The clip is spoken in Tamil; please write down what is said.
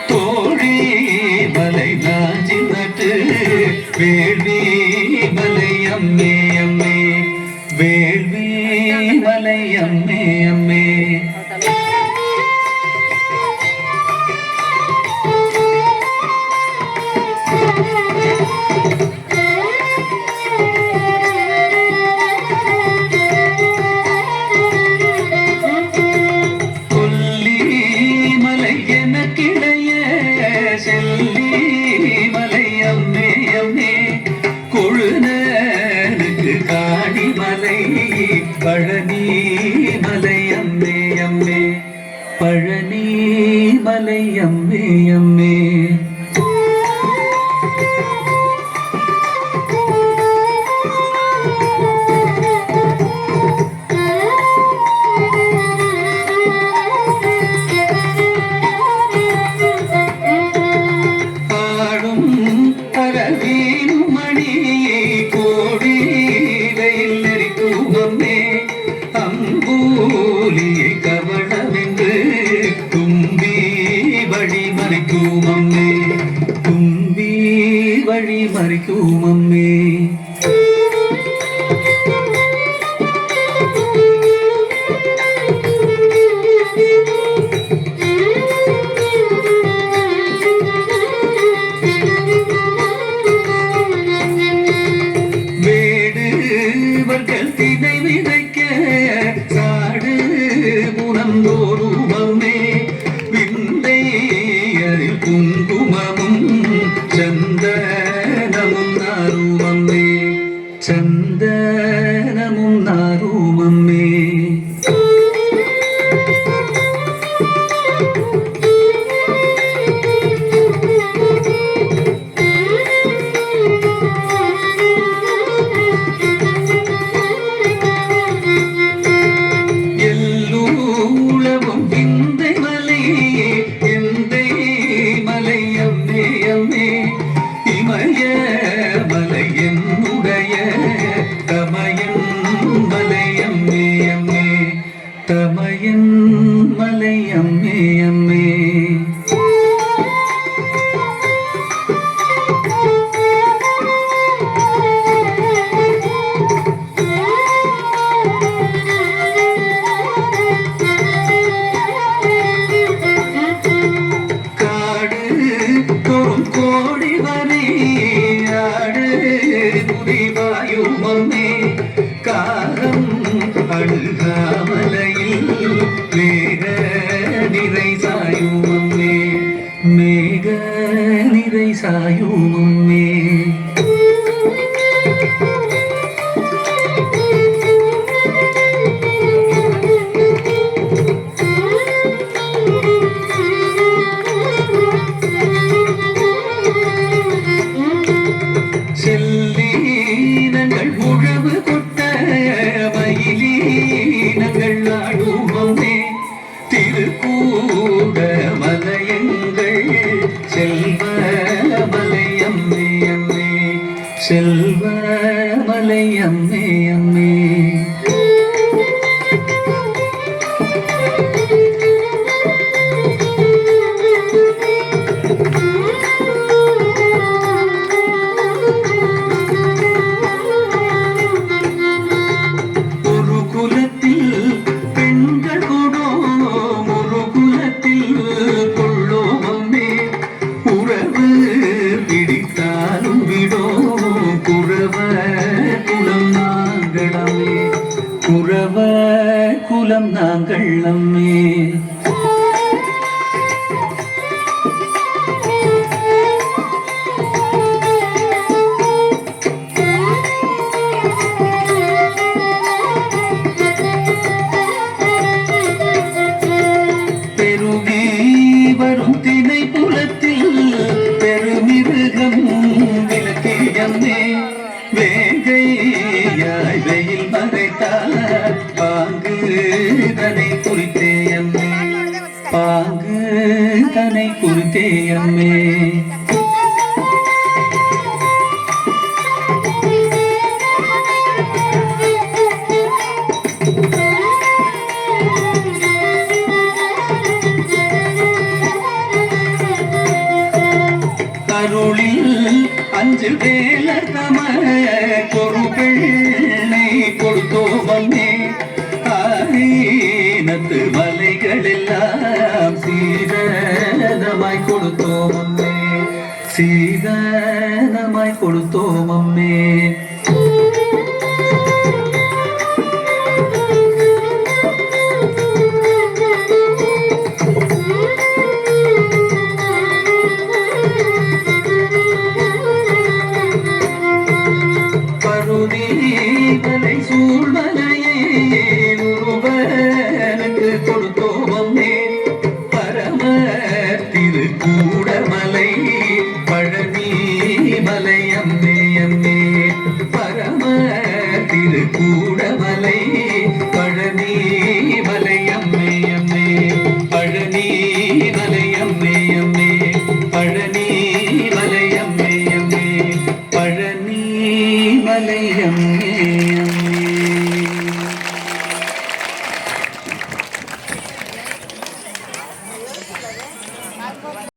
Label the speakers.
Speaker 1: தோழி மலை நாஞ்சி நட்டு வேள்வி மலை அம்மே அம்மே வேள்வி மலை அம்மே அம்மே பழனி மலை அம்மே அம்மே பழனி மலை அம்மே அம்மே பாடும் அரவீன் மணி கோடி வெயில் நெறிக்கும் அம்மே அம்பூலியை கவனமென்று தும்பி வழி மறைக்கும் அம்மே தும்பி வழி மறைக்கும் அம்மே வேடுவர்கள் தினை விதைக்க சாடு முனந்தோறும் அம்மே விந்தை அதில் குங்குமமும் சந்தனமும் நாரும் அம்மே சந்தனமும் நாரும் அம்மே இமய மலை என்னுடைய தமயன் மலை அம்மே அம்மே தமயன் மலை அம்மே அம்மே காடு தோறும் கோடி வரை ஆடு முடிவாயும் அம்மே காரம் அழுகாமலையில் மேக நிறை சாயும் அம்மே மேக நிறை சாயும் அம்மே செல்லீனங்கள் உழவு கொட்ட மயிலீனங்கள் ஆடும் அம்மே திருக்கூட மலையங்கள் செல்வ மலை அம்மே அம்மே செல்வ மலை அம்மே அம்மே குரவ குலம் நாங்கள் அம்மே பெருகி வரும் திணை புலத்தில் பெருமிருகம் விளக்கி அம்மே வேங்கையாய் வெயில் மறைத்தார் பாங்கு குறித்தே அம்மே பாங்கு தனை குறித்தே அம்மே அருளில் அஞ்சு வேல தம ஒரு பெண்ணை கொடுத்தோமே ஆரீனத்து மலைகள் எல்லாம் சீதனமாய் கொடுத்தோமே சீதனமாய் கொடுத்தோமே மலை சூழ்மலையே ஒருவனுக்கு கொடுத்தோமே பரம திருக்கூடமலை பழனி மலை அம்மே அம்மே பரம திருக்கூடமலை பழனி மலை அம்மே அம்மே பழனி மலை அம்மே அம்மே பழனி மலை அம்மே அம்மே பழனி மலை அம்மே